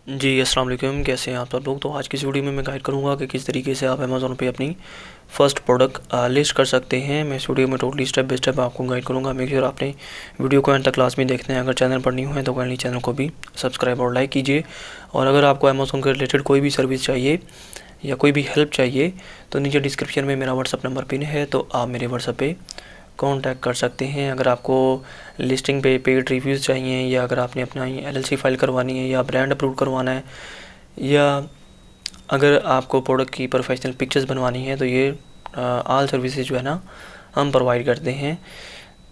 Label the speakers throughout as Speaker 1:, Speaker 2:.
Speaker 1: जी, अस्सलाम वालेकुम। कैसे हैं आप सब लोग। तो आज की इस वीडियो में मैं गाइड करूंगा कि किस तरीके से आप अमेज़न पे अपनी फ़र्स्ट प्रोडक्ट लिस्ट कर सकते हैं। मैं इस वीडियो में टोटली स्टेप बाय स्टेप आपको गाइड करूंगा। मेक श्योर आपने वीडियो को एंड तक क्लास में देखना है। अगर चैनल पर न्यू है तो काइंडली चैनल को भी सब्सक्राइब और लाइक कीजिए। और अगर आपको अमेज़न के रिलेटेड कोई भी सर्विस चाहिए या कोई भी हेल्प चाहिए तो नीचे डिस्क्रिप्शन में मेरा व्हाट्सअप नंबर पिन है, तो आप मेरे व्हाट्सअप पे कांटेक्ट कर सकते हैं। अगर आपको लिस्टिंग पे पेड रिव्यूज़ चाहिए, या अगर आपने अपना LLC फाइल करवानी है, या ब्रांड अप्रूव करवाना है, या अगर आपको प्रोडक्ट की प्रोफेशनल पिक्चर्स बनवानी है, तो ये ऑल सर्विसेज जो है ना हम प्रोवाइड करते हैं।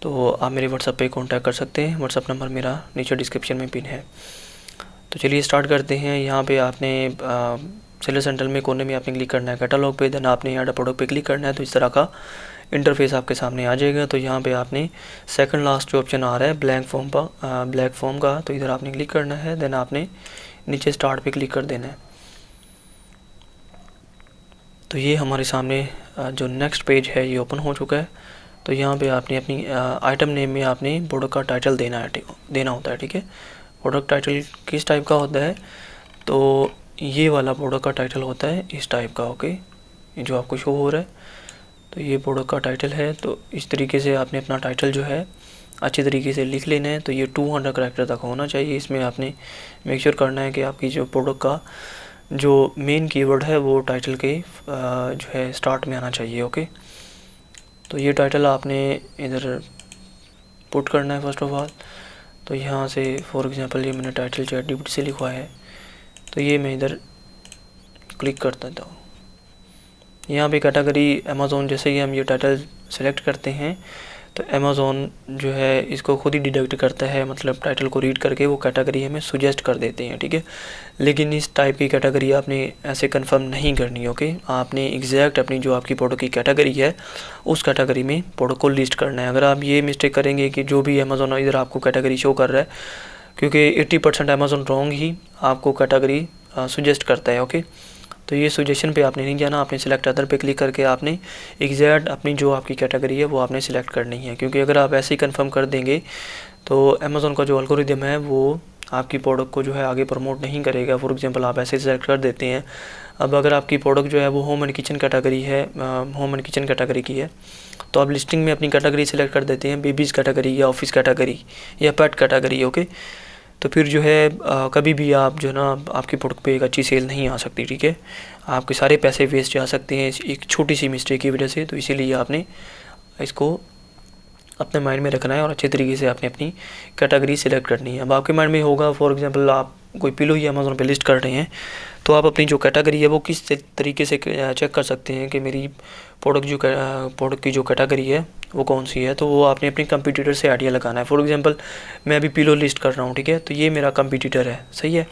Speaker 1: तो आप मेरे व्हाट्सअप पे कांटेक्ट कर सकते हैं। व्हाट्सअप नंबर मेरा नीचे डिस्क्रिप्शन में पिन है। तो चलिए स्टार्ट करते हैं। यहाँ पे आपने सेलर सेंटर में कोने में आपने क्लिक करना है कैटलॉग पे, देन आपने ऐड प्रोडक्ट पे क्लिक करना है। तो इस तरह का इंटरफेस आपके सामने आ जाएगा। तो यहाँ पे आपने सेकंड लास्ट जो ऑप्शन आ रहा है ब्लैक फॉर्म का, तो इधर आपने क्लिक करना है। देन आपने नीचे स्टार्ट पे क्लिक कर देना है। तो ये हमारे सामने जो नेक्स्ट पेज है ये ओपन हो चुका है। तो यहाँ पे आपने अपनी आइटम नेम में आपने प्रोडक्ट का टाइटल देना होता है। ठीक है, प्रोडक्ट टाइटल किस टाइप का होता है, तो ये वाला प्रोडक्ट का टाइटल होता है इस टाइप का। ओके, ये जो आपको शो हो रहा है, तो ये प्रोडक्ट का टाइटल है। तो इस तरीके से आपने अपना टाइटल जो है अच्छे तरीके से लिख लेना है। तो ये 200 करैक्टर तक होना चाहिए। इसमें आपने मेक श्योर करना है कि आपकी जो प्रोडक्ट का जो मेन कीवर्ड है वो टाइटल के जो है स्टार्ट में आना चाहिए। ओके, तो ये टाइटल आपने इधर पुट करना है फर्स्ट ऑफ ऑल। तो यहाँ से फॉर एग्जांपल ये मैंने टाइटल ChatGPT से लिखवाया है, तो ये मैं इधर क्लिक कर देता हूँ। यहाँ पे कैटेगरी अमेज़ॉन, जैसे ही हम ये टाइटल सेलेक्ट करते हैं तो अमेज़ॉन जो है इसको खुद ही डिडक्ट करता है, मतलब टाइटल को रीड करके वो कैटेगरी हमें सुजेस्ट कर देते हैं। ठीक है, लेकिन इस टाइप की कैटेगरी आपने ऐसे कंफर्म नहीं करनी। ओके, आपने एग्जैक्ट अपनी जो आपकी प्रोडक्ट की कैटेगरी है उस कैटेगरी में प्रोडक्ट को लिस्ट करना है। अगर आप ये मिस्टेक करेंगे कि जो भी अमेज़ॉन इधर आपको कैटेगरी शो कर रहा है, क्योंकि 80% अमेज़ॉन रॉन्ग ही आपको कैटेगरी सुजेस्ट करता है। ओके, तो ये सजेशन पे आपने नहीं जाना, आपने सिलेक्ट अदर पे क्लिक करके आपने एग्जैक्ट अपनी जो आपकी कैटेगरी है वो आपने सिलेक्ट करनी है। क्योंकि अगर आप ऐसे ही कंफर्म कर देंगे तो अमेज़ॉन का जो एल्गोरिदम है वो आपकी प्रोडक्ट को जो है आगे प्रमोट नहीं करेगा। फॉर एग्जांपल आप ऐसे सिलेक्ट कर देते हैं। अब अगर आपकी प्रोडक्ट जो है वो होम एंड किचन कैटेगरी है, होम एंड किचन कैटेगरी की है, तो आप लिस्टिंग में अपनी कैटेगरी सिलेक्ट कर देते हैं बेबीज़ कैटेगरी या ऑफिस कैटेगरी या पेट कैटेगरी। ओके, तो फिर जो है कभी भी आप जो है ना आपकी प्रोडक्ट पे एक अच्छी सेल नहीं आ सकती। ठीक है, आपके सारे पैसे वेस्ट जा सकते हैं एक छोटी सी मिस्टेक की वजह से। तो इसीलिए आपने इसको अपने माइंड में रखना है और अच्छे तरीके से आपने अपनी कैटेगरी सिलेक्ट करनी है। अब आपके माइंड में होगा फॉर एग्जांपल आप कोई पिलो ही अमेज़ॉन पे लिस्ट कर रहे हैं, तो आप अपनी जो कैटेगरी है वो किस तरीके से चेक कर सकते हैं कि मेरी प्रोडक्ट की जो कैटेगरी है वो कौन सी है। तो वो आपने अपने कंपटीटर से आइडिया लगाना है। फॉर एग्जांपल मैं अभी पिलो लिस्ट कर रहा हूँ, ठीक है, तो ये मेरा कंपटीटर है, सही है।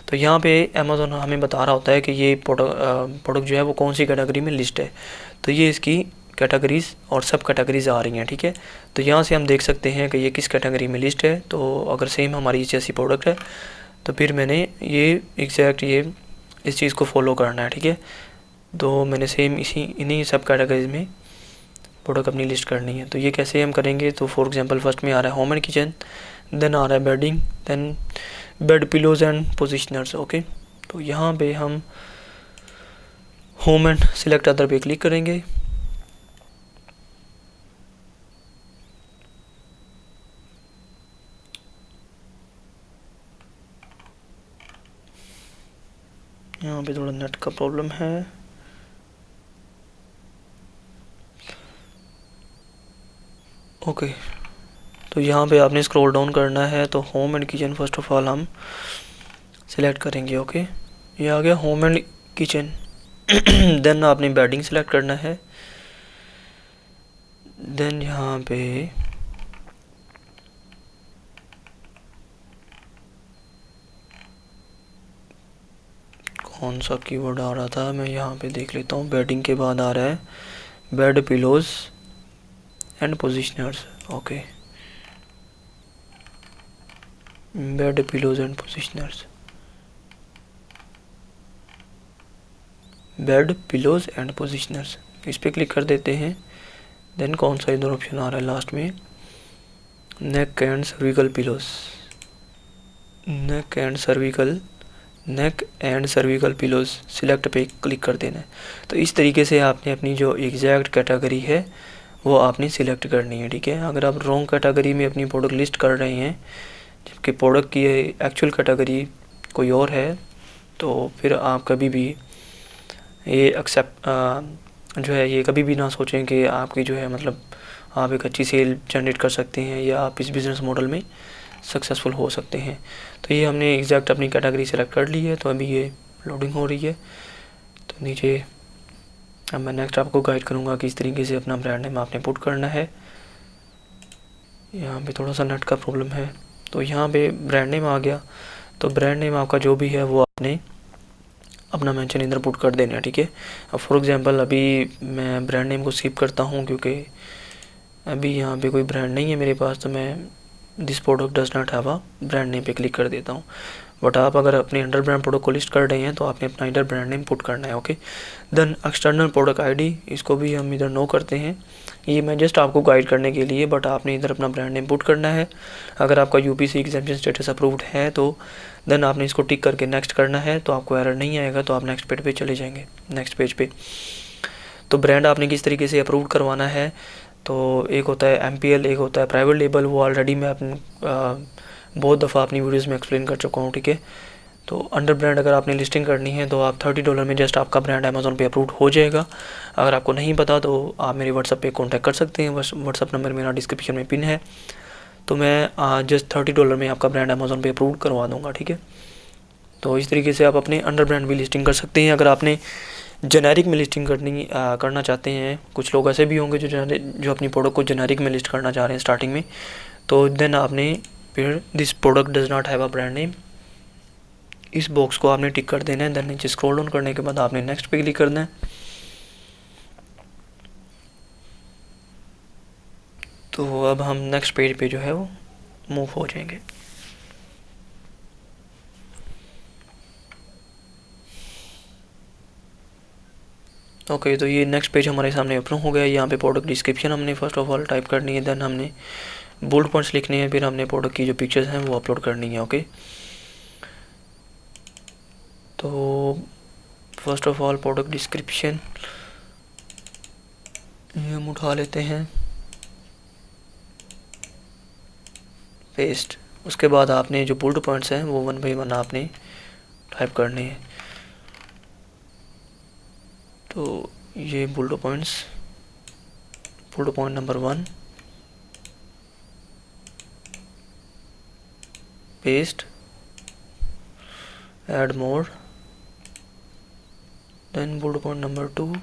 Speaker 1: तो यहाँ पे अमेज़ॉन हमें बता रहा होता है कि ये प्रोडक्ट जो है वो कौन सी कैटेगरी में लिस्ट है। तो ये इसकी कैटेगरीज़ और सब कैटेगरीज़ आ रही हैं। ठीक है, तो यहाँ से हम देख सकते हैं कि ये किस कैटेगरी में लिस्ट है। तो अगर सेम हमारी जैसी प्रोडक्ट है तो फिर मैंने ये एग्जैक्ट ये इस चीज़ को फॉलो करना है। ठीक है, तो मैंने सेम इन्हीं सब कैटेगरीज में प्रोडक्ट अपनी लिस्ट करनी है। तो ये कैसे हम करेंगे, तो फॉर एग्जांपल फर्स्ट में आ रहा है होम एंड किचन, देन आ रहा है bedding, then bed pillows and positioners. Okay, तो यहाँ पे हम होम एंड सिलेक्ट अदर पे क्लिक करेंगे। यहाँ पे थोड़ा नेट का प्रॉब्लम है। ओके, तो यहाँ पे आपने स्क्रॉल डाउन करना है। तो home and kitchen first of all हम सिलेक्ट करेंगे। ओके, ये आ गया होम एंड किचन। देन आपने बेडिंग सिलेक्ट करना है। देन यहाँ पे कौन सा कीवर्ड आ रहा था, मैं यहाँ पे देख लेता हूँ। बेडिंग के बाद आ रहा है bed pillows and positioners. Okay, bed pillows and positioners, bed pillows and positioners, इस पर क्लिक कर देते हैं। देन कौन सा इधर ऑप्शन आ रहा है लास्ट में, neck and cervical pillows, neck and cervical neck and cervical pillows select पे क्लिक कर देना है। तो इस तरीके से आपने अपनी जो एग्जैक्ट कैटेगरी है वो आपने सिलेक्ट करनी है, ठीक है। अगर आप रॉन्ग कैटेगरी में अपनी प्रोडक्ट लिस्ट कर रहे हैं जबकि प्रोडक्ट की एक्चुअल कैटेगरी कोई और है, तो फिर आप कभी भी ये एक्सेप्ट जो है ये कभी भी ना सोचें कि आपकी जो है मतलब आप एक अच्छी सेल जनरेट कर सकते हैं या आप इस बिज़नेस मॉडल में सक्सेसफुल हो सकते हैं। तो ये हमने एग्जैक्ट अपनी कैटेगरी सेलेक्ट कर ली है, तो अभी ये लोडिंग हो रही है। तो नीचे अब मैं नेक्स्ट आपको गाइड करूँगा कि इस तरीके से अपना ब्रांड नेम आपने पुट करना है। यहाँ पे थोड़ा सा नेट का प्रॉब्लम है, तो यहाँ पे ब्रांड नेम आ गया। तो ब्रांड नेम आपका जो भी है वो आपने अपना मेंशन इधर पुट कर देना है, ठीक है। अब फॉर एग्जांपल अभी मैं ब्रांड नेम को स्किप करता हूँ क्योंकि अभी यहाँ पे कोई ब्रांड नहीं है मेरे पास, तो मैं this product does not have a brand name पे क्लिक कर देता हूँ। बट आप अगर अपने अंडर ब्रांड प्रोडक्ट को लिस्ट कर रहे हैं तो आपने अपना इधर ब्रांड नेम पुट करना है, okay. Then external product ID, इसको भी हम इधर नो करते हैं, ये मैं जस्ट आपको गाइड करने के लिए, बट आपने इधर अपना ब्रांड नेम पुट करना है। अगर आपका यूपीसी एग्जाम्पशन स्टेटस अप्रूव्ड है तो देन आपने इसको टिक करके नेक्स्ट करना है, तो आपको एरर नहीं आएगा, तो आप नेक्स्ट पेज पे चले जाएंगे, नेक्स्ट पेज पे। तो ब्रांड आपने किस तरीके से अप्रूव करवाना है, तो एक होता है एमपीएल, एक होता है प्राइवेट लेबल, वो ऑलरेडी मैं अपने बहुत दफ़ा अपनी वीडियोस में एक्सप्लेन कर चुका हूँ, ठीक है। तो अंडर ब्रांड अगर आपने लिस्टिंग करनी है तो आप $30 में जस्ट आपका ब्रांड अमेज़ॉन पे अप्रूव हो जाएगा। अगर आपको नहीं पता तो आप मेरे व्हाट्सअप पे कांटेक्ट कर सकते हैं, व्हाट्सअप नंबर मेरा डिस्क्रिप्शन में पिन है। तो मैं जस्ट $30 में आपका ब्रांड अमेज़ॉन पे अप्रूव करवा दूँगा, ठीक है। तो इस तरीके से आप अपने अंडर ब्रांड भी लिस्टिंग कर सकते हैं। अगर आपने जेनेरिक में लिस्टिंग करना चाहते हैं, कुछ लोग ऐसे भी होंगे जो अपनी प्रोडक्ट को जेनेरिक में लिस्ट करना चाह रहे हैं स्टार्टिंग में, तो देन आपने फिर this product does not have a brand name, इस बॉक्स को आपने टिक कर देना है। देन नीचे स्क्रॉल डाउन करने के बाद आपने नेक्स्ट पे क्लिक करना है। तो अब हम नेक्स्ट पेज पे जो है वो मूव हो जाएंगे। ओके, तो ये नेक्स्ट पेज हमारे सामने ओपन हो गया। यहाँ पे प्रोडक्ट डिस्क्रिप्शन हमने फर्स्ट ऑफ ऑल टाइप करनी है, देन हमने बोल्ड पॉइंट्स लिखने हैं, फिर हमने प्रोडक्ट की जो पिक्चर्स हैं वो अपलोड करनी है, ओके। तो first of all product description ये हम उठा लेते हैं, पेस्ट। उसके बाद आपने जो बोल्ड पॉइंट्स हैं वो 1 बाय 1 आपने टाइप करने हैं। तो ये bold points, bold point number 1, paste, add more, then bold point number 2,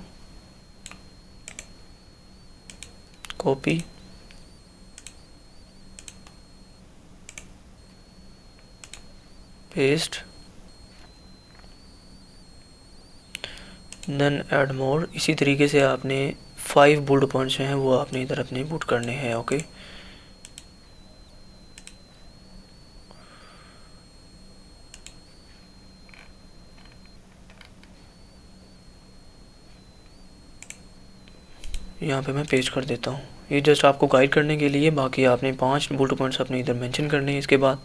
Speaker 1: copy, paste, then add more. इसी तरीके से आपने 5 बोल्ड पॉइंट्स हैं वो आपने इधर अपने पुट करने हैं, ओके। यहाँ पे मैं पेस्ट कर देता हूँ, ये जस्ट आपको गाइड करने के लिए। बाकी आपने 5 बोल्ड पॉइंट्स अपने इधर मेंशन करने हैं। इसके बाद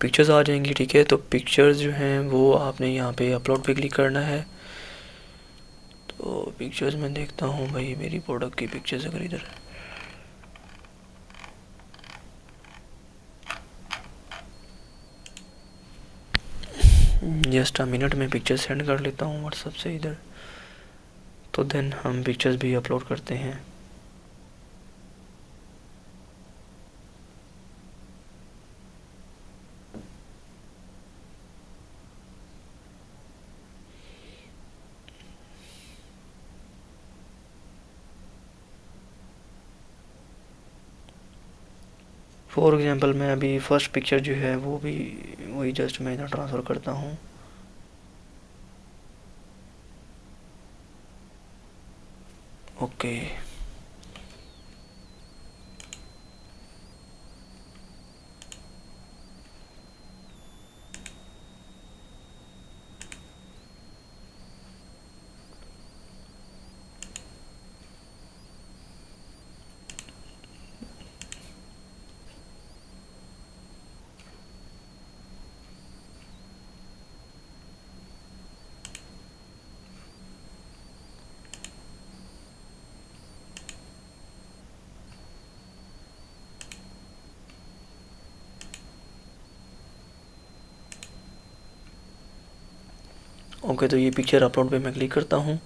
Speaker 1: पिक्चर्स आ जाएंगी, ठीक है। तो पिक्चर्स जो हैं वो आपने यहाँ पे अपलोड पे क्लिक करना है। तो पिक्चर्स मैं देखता हूँ भाई, मेरी प्रोडक्ट की पिक्चर्स अगर इधर, जस्ट अ मिनट में पिक्चर सेंड कर लेता हूँ व्हाट्सएप से इधर। तो देन हम पिक्चर्स भी अपलोड करते हैं। फॉर एग्जांपल मैं अभी फर्स्ट पिक्चर जो है वो भी वही जस्ट मैं इधर ट्रांसफ़र करता हूँ। ओके, ओके, तो ये पिक्चर अपलोड पे मैं क्लिक करता हूँ।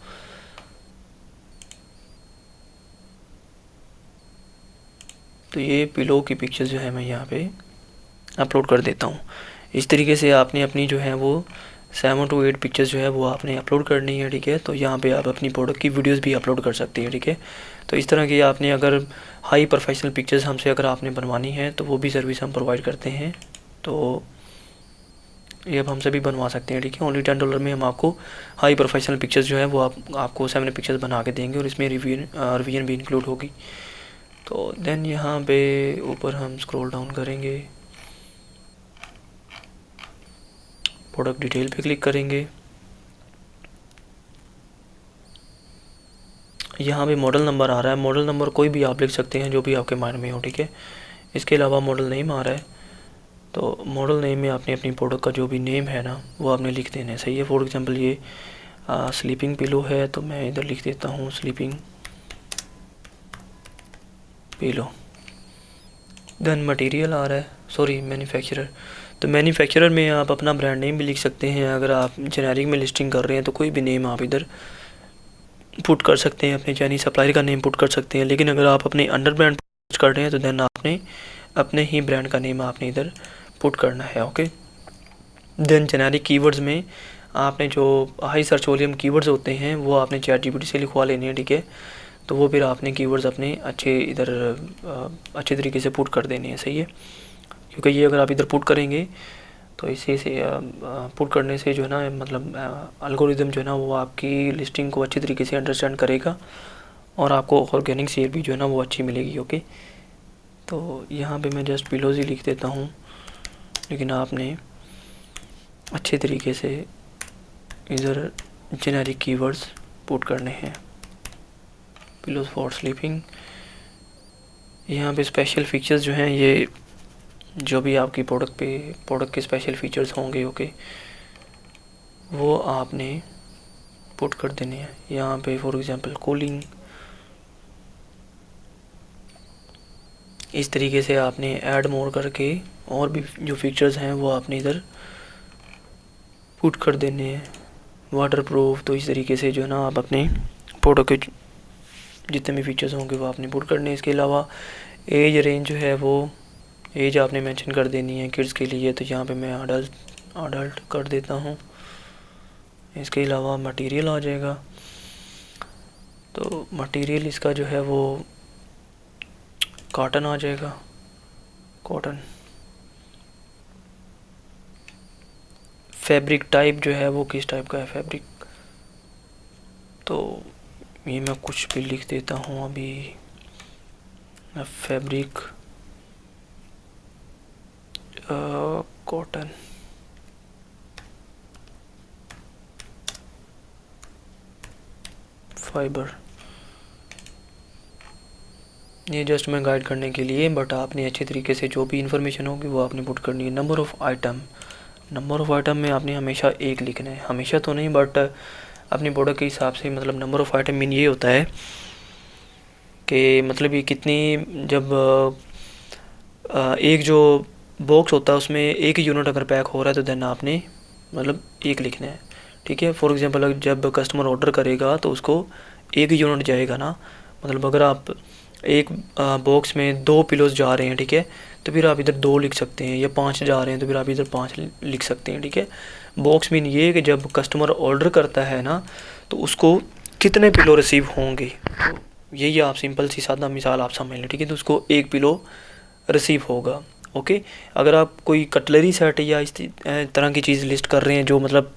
Speaker 1: तो ये पिलो की पिक्चर जो है मैं यहाँ पे अपलोड कर देता हूँ। इस तरीके से आपने अपनी जो है वो 7 to 8 पिक्चर्स जो है वो आपने अपलोड करनी है, ठीक है। तो यहाँ पे आप अपनी प्रोडक्ट की वीडियोस भी अपलोड कर सकती हैं, ठीक है। तो इस तरह की आपने अगर हाई प्रोफेशनल पिक्चर्स हमसे अगर आपने बनवानी है तो वो भी सर्विस हम प्रोवाइड करते हैं। तो ये अब हमसे भी बनवा सकते हैं, ठीक है। ओनली $10 में हम आपको हाई प्रोफेशनल पिक्चर्स जो है वो आपको 7 पिक्चर्स बना के देंगे और इसमें रिवीजन भी इंक्लूड होगी। तो देन यहाँ पे ऊपर हम स्क्रॉल डाउन करेंगे, प्रोडक्ट डिटेल पे क्लिक करेंगे। यहाँ पे मॉडल नंबर आ रहा है, मॉडल नंबर कोई भी आप लिख सकते हैं जो भी आपके माइंड में हो, ठीक है। इसके अलावा मॉडल नेम आ रहा है, तो मॉडल नेम में आपने अपनी प्रोडक्ट का जो भी नेम है ना वो आपने लिख देना है, सही है। फॉर एग्जांपल ये स्लीपिंग पिलो है तो मैं इधर लिख देता हूँ स्लीपिंग पिलो। देन मटेरियल आ रहा है, सॉरी मैन्युफैक्चरर। तो मैन्युफैक्चरर में आप अपना ब्रांड नेम भी लिख सकते हैं। अगर आप जेनेरिक में लिस्टिंग कर रहे हैं तो कोई भी नेम आप इधर पुट कर सकते हैं, अपने चाइनीज सप्लायर का नेम पुट कर सकते हैं। लेकिन अगर आप अपने अंडर ब्रांड कर रहे हैं तो देन आपने अपने ही ब्रांड का नेम आपने इधर पुट करना है, ओके। देन जेनेरिक कीवर्ड्स में आपने जो हाई सर्च वॉल्यूम कीवर्ड्स होते हैं वो आपने ChatGPT से लिखवा लेने हैं, ठीक है। तो वो फिर आपने कीवर्ड्स अपने अच्छे तरीके से पुट कर देने हैं, सही है। क्योंकि ये अगर आप इधर पुट करेंगे तो इसी से पुट करने से जो है ना मतलब एल्गोरिदम जो है ना वो आपकी लिस्टिंग को अच्छी तरीके से अंडरस्टैंड करेगा और आपको ऑर्गेनिक शेयर भी जो है ना वो अच्छी मिलेगी, ओके। तो यहाँ पे मैं जस्ट पिलोज ही लिख देता हूँ, लेकिन आपने अच्छे तरीके से इधर जेनेरिक कीवर्ड्स पुट करने हैं। Pillows for sleeping. यहाँ पे स्पेशल फीचर्स जो हैं ये जो भी आपकी प्रोडक्ट के स्पेशल फीचर्स होंगे, ओके, वो आपने पुट कर देने हैं। यहाँ पे फॉर एग्जांपल कूलिंग। इस तरीके से आपने ऐड मोर करके और भी जो फीचर्स हैं वो आपने इधर पुट कर देने हैं। Water proof. तो इस तरीके से जो है ना आप अपने प्रोडक्ट के जितने भी फीचर्स होंगे वो आपने पुट करने हैं। इसके अलावा एज रेंज जो है वो एज आपने मेंशन कर देनी है किड्स के लिए, तो यहाँ पे मैं अडल्ट कर देता हूँ। इसके अलावा मटेरियल आ जाएगा, तो मटेरियल इसका जो है वो कॉटन आ जाएगा, कॉटन। फैब्रिक टाइप जो है वो किस टाइप का है फैब्रिक, तो ये मैं कुछ भी लिख देता हूँ अभी। Fabric cotton. फाइबर। ये जस्ट मैं गाइड करने के लिए, बट आपने अच्छे तरीके से जो भी इंफॉर्मेशन होगी वो आपने पुट करनी है। नंबर ऑफ़ आइटम में आपने हमेशा एक लिखना है, हमेशा तो नहीं बट अपनी प्रोडक्ट के हिसाब से। मतलब नंबर ऑफ़ आइटम मीन ये होता है कि मतलब ये कितनी, जब एक जो बॉक्स होता है उसमें एक ही यूनिट अगर पैक हो रहा है तो देन आपने मतलब एक लिखना है, ठीक है। फॉर एग्जांपल जब कस्टमर ऑर्डर करेगा तो उसको एक ही यूनिट जाएगा ना। मतलब अगर आप एक बॉक्स में 2 पिलोज जा रहे हैं, ठीक है, तो फिर आप इधर 2 लिख सकते हैं, या 5 जा रहे हैं तो फिर आप इधर 5 लिख सकते हैं, ठीक है। बॉक्स मीन ये कि जब कस्टमर ऑर्डर करता है ना तो उसको कितने पिलो रिसीव होंगे, तो यही आप सिंपल सी सादा मिसाल आप समझ लें, ठीक है। तो उसको 1 पिलो रिसीव होगा, ओके। अगर आप कोई कटलरी सेट या इस तरह की चीज़ लिस्ट कर रहे हैं जो मतलब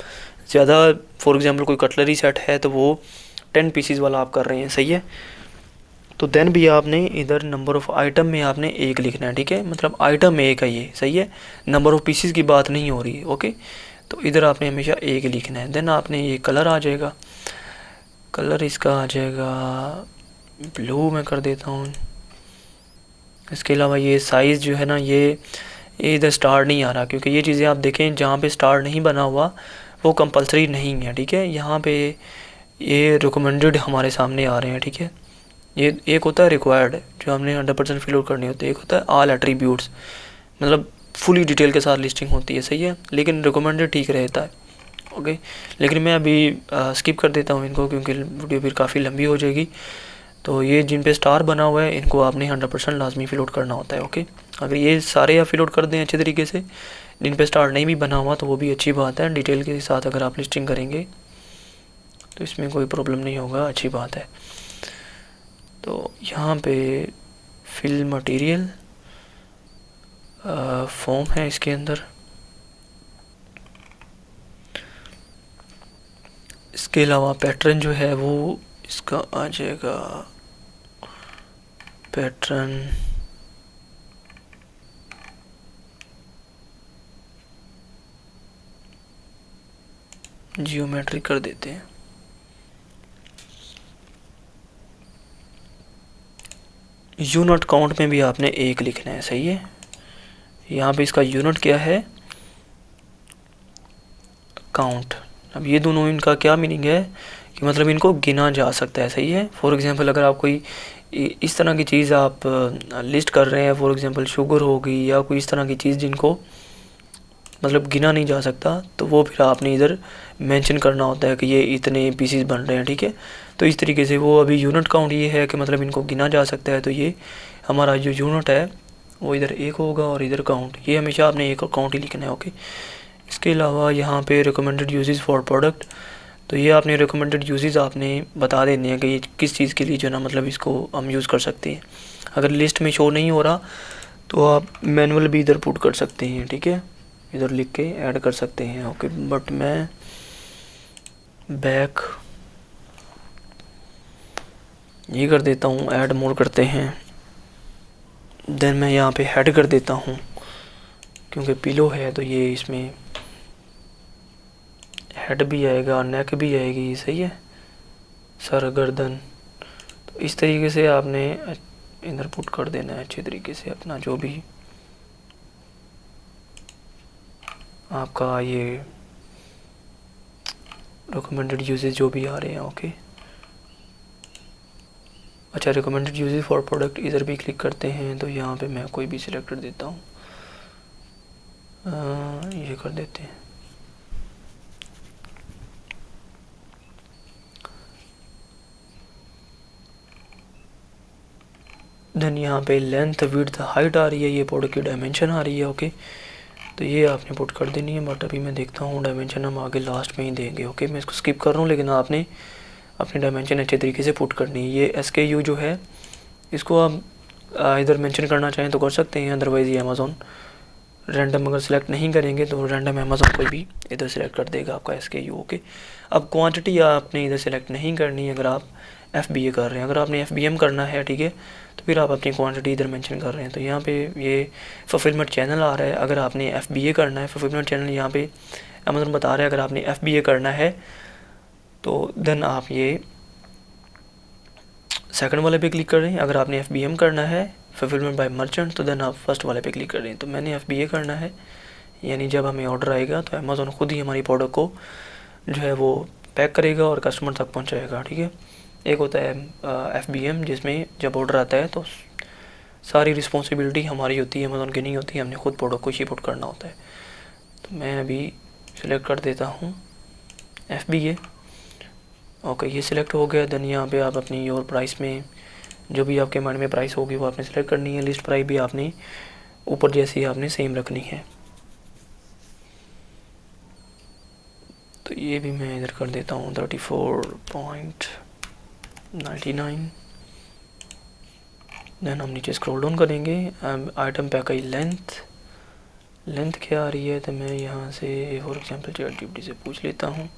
Speaker 1: ज़्यादा, फॉर एग्जांपल कोई कटलरी सेट है तो वो 10 पीसीज वाला आप कर रहे हैं, सही है। तो देन भी आपने इधर नंबर ऑफ़ आइटम में आपने एक लिखना है, ठीक है। मतलब आइटम एक है ये, सही है, नंबर ऑफ़ पीसीज की बात नहीं हो रही है, ओके। तो इधर आपने हमेशा एक लिखना है। देन आपने ये कलर आ जाएगा, कलर इसका आ जाएगा ब्लू में कर देता हूँ। इसके अलावा ये साइज़ जो है ना ये इधर स्टार नहीं आ रहा, क्योंकि ये चीज़ें आप देखें जहाँ पे स्टार नहीं बना हुआ वो कंपलसरी नहीं है, ठीक है। यहाँ पे ये रिकमेंडेड हमारे सामने आ रहे हैं, ठीक है। ये एक होता है रिक्वायर्ड जो हमने 100% फिल आउट करनी होती है, एक होता है ऑल एट्रीब्यूट्स, मतलब फुली डिटेल के साथ लिस्टिंग होती है, सही है। लेकिन रिकमेंडेड ठीक रहता है, ओके। लेकिन मैं अभी स्किप कर देता हूँ इनको, क्योंकि वीडियो फिर काफ़ी लंबी हो जाएगी। तो ये जिन पे स्टार बना हुआ है इनको आपने 100% लाजमी फिल आउट करना होता है। ओके, अगर ये सारे आप फिल आउट कर दें अच्छे तरीके से, जिन पे स्टार नहीं भी बना हुआ तो वो भी अच्छी बात है। डिटेल के साथ अगर आप लिस्टिंग करेंगे तो इसमें कोई प्रॉब्लम नहीं होगा, अच्छी बात है। तो यहाँ पे फिल मटेरियल फॉर्म है इसके अंदर। इसके अलावा पैटर्न जो है वो इसका आ जाएगा पैटर्न जियोमेट्री कर देते हैं। यूनिट काउंट में भी आपने 1 लिखना है, सही है। यहाँ पे इसका यूनिट क्या है, काउंट। अब ये दोनों इनका क्या मीनिंग है कि मतलब इनको गिना जा सकता है, सही है। फॉर एग्जांपल अगर आप कोई इस तरह की चीज़ आप लिस्ट कर रहे हैं, फॉर एग्जांपल शुगर होगी या कोई इस तरह की चीज़ जिनको मतलब गिना नहीं जा सकता, तो वो फिर आपने इधर मेंशन करना होता है कि ये इतने पीसीस बन रहे हैं, ठीक है। तो इस तरीके से वो अभी यूनिट काउंट ये है कि मतलब इनको गिना जा सकता है। तो ये हमारा जो यूनिट है वो इधर 1 होगा और इधर काउंट, ये हमेशा आपने 1 और काउंट ही लिखना है। ओके। इसके अलावा यहाँ पे रिकमेंडेड यूजेस फॉर प्रोडक्ट, तो ये आपने रिकमेंडेड यूजेस आपने बता देने हैं कि ये किस चीज़ के लिए जो है ना मतलब इसको हम यूज़ कर सकते हैं। अगर लिस्ट में शो नहीं हो रहा तो आप मैनुअल भी इधर पुट कर सकते हैं, ठीक है, इधर लिख के ऐड कर सकते हैं। ओके, बट मैं बैक ये कर देता हूँ, ऐड मोर करते हैं। देन मैं यहाँ पे हेड कर देता हूँ, क्योंकि पिलो है तो ये इसमें हेड भी आएगा, नेक भी आएगी, सही है, सर गर्दन। तो इस तरीके से आपने इधर पुट कर देना है अच्छे तरीके से अपना जो भी आपका ये रिकमेंडेड यूजेस जो भी आ रहे हैं। ओके, अच्छा, रिकमेंडेड यूजेस फॉर प्रोडक्ट इधर भी क्लिक करते हैं तो यहाँ पे मैं कोई भी सिलेक्ट कर देता हूँ, ये कर देते हैं। देन यहाँ पे लेंथ विड्थ हाइट आ रही है, ये प्रोडक्ट की डायमेंशन आ रही है। ओके, तो ये आपने पुट कर देनी है, बट अभी मैं देखता हूँ डायमेंशन हम आगे लास्ट में ही देंगे। ओके, मैं इसको स्किप कर रहा हूँ, लेकिन आपने अपनी डायमेंशन अच्छे तरीके से पुट करनी है। ये SKU जो है इसको आप इधर मेंशन करना चाहें तो कर सकते हैं, अदरवाइज़ ये अमेज़ॉन रैंडम अगर सिलेक्ट नहीं करेंगे तो रैंडम अमेज़ॉन कोई भी इधर सेलेक्ट कर देगा आपका SKU। ओके, अब क्वांटिटी आपने इधर सेलेक्ट नहीं करनी है अगर आप FBA कर रहे हैं। अगर आपने FBM करना है, ठीक है, तो फिर आप अपनी क्वांटिटी इधर मेंशन कर रहे हैं। तो यहाँ पे ये फुलफिलमेंट चैनल आ रहा है। अगर आपने FBA करना है, फुलफिलमेंट चैनल यहाँ पे अमेज़ॉन बता रहा है, अगर आपने FBA करना है तो देन आप ये सेकंड वाले पे क्लिक कर रहे हैं। अगर आपने FBM करना है, फुलफिलमेंट बाय मर्चेंट, तो देन आप फर्स्ट वाले पे क्लिक कर रहे हैं। तो मैंने FBA करना है, यानी जब हमें ऑर्डर आएगा तो अमेज़ॉन खुद ही हमारी प्रोडक्ट को जो है वो पैक करेगा और कस्टमर तक पहुंचाएगा, ठीक है। एक होता है FBM, जिसमें जब ऑर्डर आता है तो सारी रिस्पॉन्सिबिलिटी हमारी होती है, अमेज़ॉन की नहीं होती, हमने खुद प्रोडक्ट को शिप आउट करना होता है। तो मैं अभी सिलेक्ट कर देता हूँ FBA। ओके, ये सिलेक्ट हो गया। देन यहाँ पे आप अपनी और प्राइस में जो भी आपके माइंड में प्राइस होगी वो आपने सेलेक्ट करनी है। लिस्ट प्राइस भी आपने ऊपर जैसी आपने सेम रखनी है। तो ये भी मैं इधर कर देता हूँ 34.99। देन हम नीचे स्क्रॉल डाउन करेंगे। आइटम पैक की लेंथ क्या आ रही है, तो मैं यहाँ से फॉर एग्जांपल ChatGPT से पूछ लेता हूँ।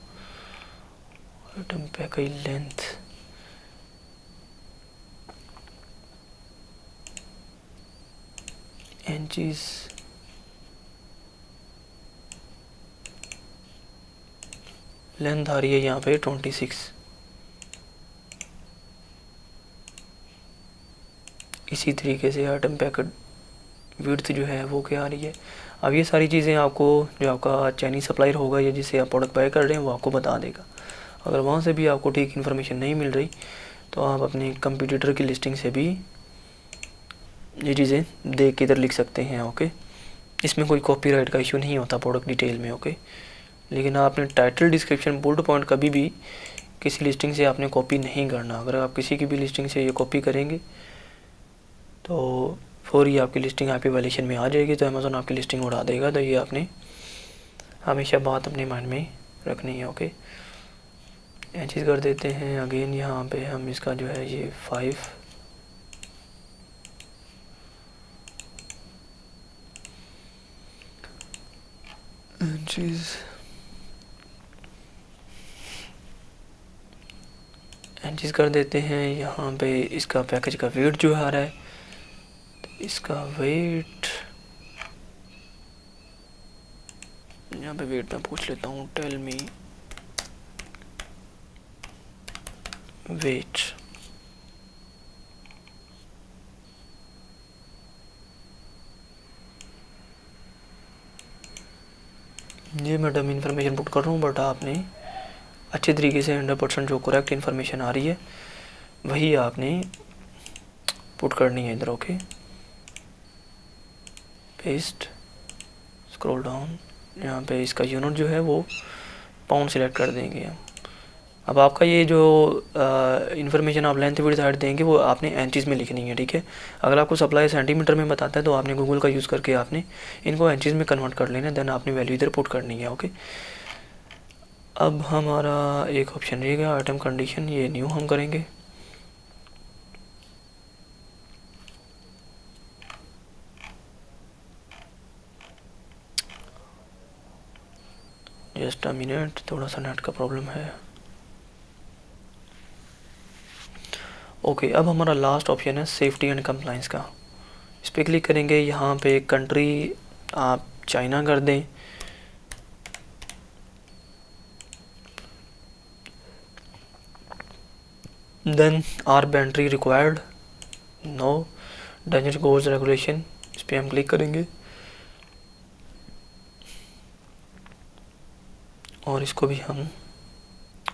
Speaker 1: आइटम पैक की लेंथ इंचेस, लेंथ आ रही है यहाँ पे 26। इसी तरीके से आइटम पैकेट विड्थ जो है वो क्या आ रही है। अब ये सारी चीज़ें आपको जो आपका चाइनीज़ सप्लायर होगा या जिससे आप प्रोडक्ट बाय कर रहे हैं वो आपको बता देगा। अगर वहाँ से भी आपको ठीक इन्फॉर्मेशन नहीं मिल रही तो आप अपने कंप्यूटर की लिस्टिंग से भी ये चीज़ें देख के इधर लिख सकते हैं। ओके, इसमें कोई कॉपीराइट का इशू नहीं होता प्रोडक्ट डिटेल में। ओके, लेकिन आपने टाइटल, डिस्क्रिप्शन, बुलेट पॉइंट कभी भी किसी लिस्टिंग से आपने कॉपी नहीं करना। अगर आप किसी की भी लिस्टिंग से ये कॉपी करेंगे तो फौरी आपकी लिस्टिंग आपकी वायलेशन में आ जाएगी, तो अमेज़ॉन आपकी लिस्टिंग उड़ा देगा। तो ये आपने हमेशा बात अपने माइंड में रखनी है। ओके, ये चीज़ कर देते हैं। अगेन यहाँ पे हम इसका जो है ये 5 चीज़ कर देते हैं। यहाँ पे इसका पैकेज का वेट जो आ रहा है, तो इसका वेट यहाँ पे वेट मैं पूछ लेता हूँ, टेल मी वेट। ये मैं डमी इन्फॉर्मेशन पुट कर रहा हूँ, बट आपने अच्छे तरीके से 100% जो करेक्ट इन्फॉर्मेशन आ रही है वही आपने पुट करनी है इधर। ओके, पेस्ट, स्क्रॉल डाउन, यहाँ पे इसका यूनिट जो है वो पाउंड सिलेक्ट कर देंगे हम। अब आपका ये जो इन्फॉर्मेशन आप लेंथ विड्थ हाइट देंगे वो आपने इंचेस में लिखनी है, ठीक है। अगर आपको सप्लाई सेंटीमीटर में बताता है तो आपने गूगल का यूज़ करके आपने इनको इंचेस में कन्वर्ट कर लेना, देन आपने वैल्यू इधर पुट करनी है। ओके, अब हमारा एक ऑप्शन रहेगा आइटम कंडीशन, ये न्यू हम करेंगे। जस्ट अ मिनट, थोड़ा सा नेट का प्रॉब्लम है। ओके, अब हमारा लास्ट ऑप्शन है सेफ्टी एंड कंप्लाइंस का। इस पर क्लिक करेंगे। यहाँ पे कंट्री आप चाइना कर दें, then are batteries required, no, dangerous goods regulation, इस पर हम क्लिक करेंगे और इसको भी हम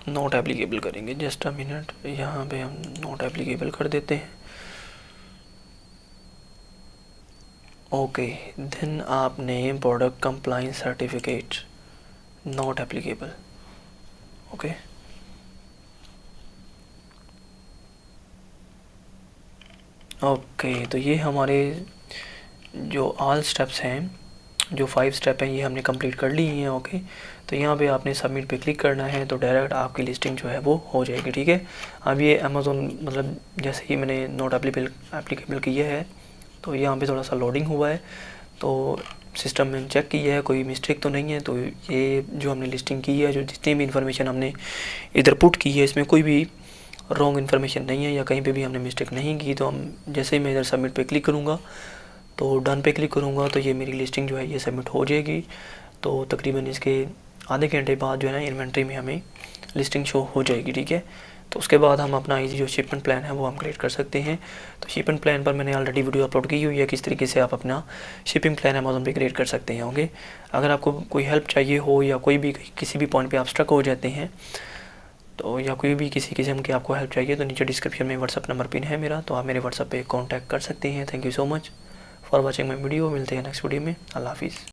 Speaker 1: नॉट एप्लीकेबल करेंगे। जस्ट अ मिनट, यहाँ पे हम नॉट एप्लीकेबल कर देते हैं। ओके, देन आपने product compliance certificate not applicable. Okay, okay, तो ये हमारे जो ऑल स्टेप्स हैं, जो 5 स्टेप हैं, ये हमने कंप्लीट कर ली हैं। ओके, तो यहाँ पे आपने सबमिट पे क्लिक करना है तो डायरेक्ट आपकी लिस्टिंग जो है वो हो जाएगी, ठीक है। अब ये अमेज़ॉन मतलब जैसे ही मैंने नॉट एप्लीकेबल किया है तो यहाँ पे थोड़ा सा लोडिंग हुआ है, तो सिस्टम में चेक किया है कोई मिस्टेक तो नहीं है। तो ये जो हमने लिस्टिंग की है, जो जितनी भी इन्फॉर्मेशन हमने इधर पुट की है, इसमें कोई भी रॉन्ग इन्फॉर्मेशन नहीं है या कहीं पे भी हमने मिस्टेक नहीं की। तो हम जैसे ही मैं इधर सबमिट पे क्लिक करूँगा तो डन पे क्लिक करूँगा तो ये मेरी लिस्टिंग जो है ये सबमिट हो जाएगी। तो तकरीबन इसके आधे घंटे बाद जो है ना इन्वेंट्री में हमें लिस्टिंग शो हो जाएगी, ठीक है। तो उसके बाद हम अपना जो शिपमेंट प्लान है वो हम क्रिएट कर सकते हैं। तो शिपमेंट प्लान पर मैंने ऑलरेडी वीडियो अपलोड की हुई है, किस तरीके से आप अपना शिपिंग प्लान अमेज़ॉन पे क्रिएट कर सकते हैं। ओके, अगर आपको कोई हेल्प चाहिए हो या कोई भी किसी भी पॉइंट पे आप स्ट्रक हो जाते हैं तो या कोई भी किसी किस्म की आपको हेल्प चाहिए तो नीचे डिस्क्रिप्शन में व्हाट्सअप नंबर पिन है मेरा, तो आप मेरे व्हाट्सअप पे कॉन्टैक्ट कर सकते हैं। Thank you so much for watching my video. मिलते हैं नेक्स्ट वीडियो में। अल्लाह हाफिज़।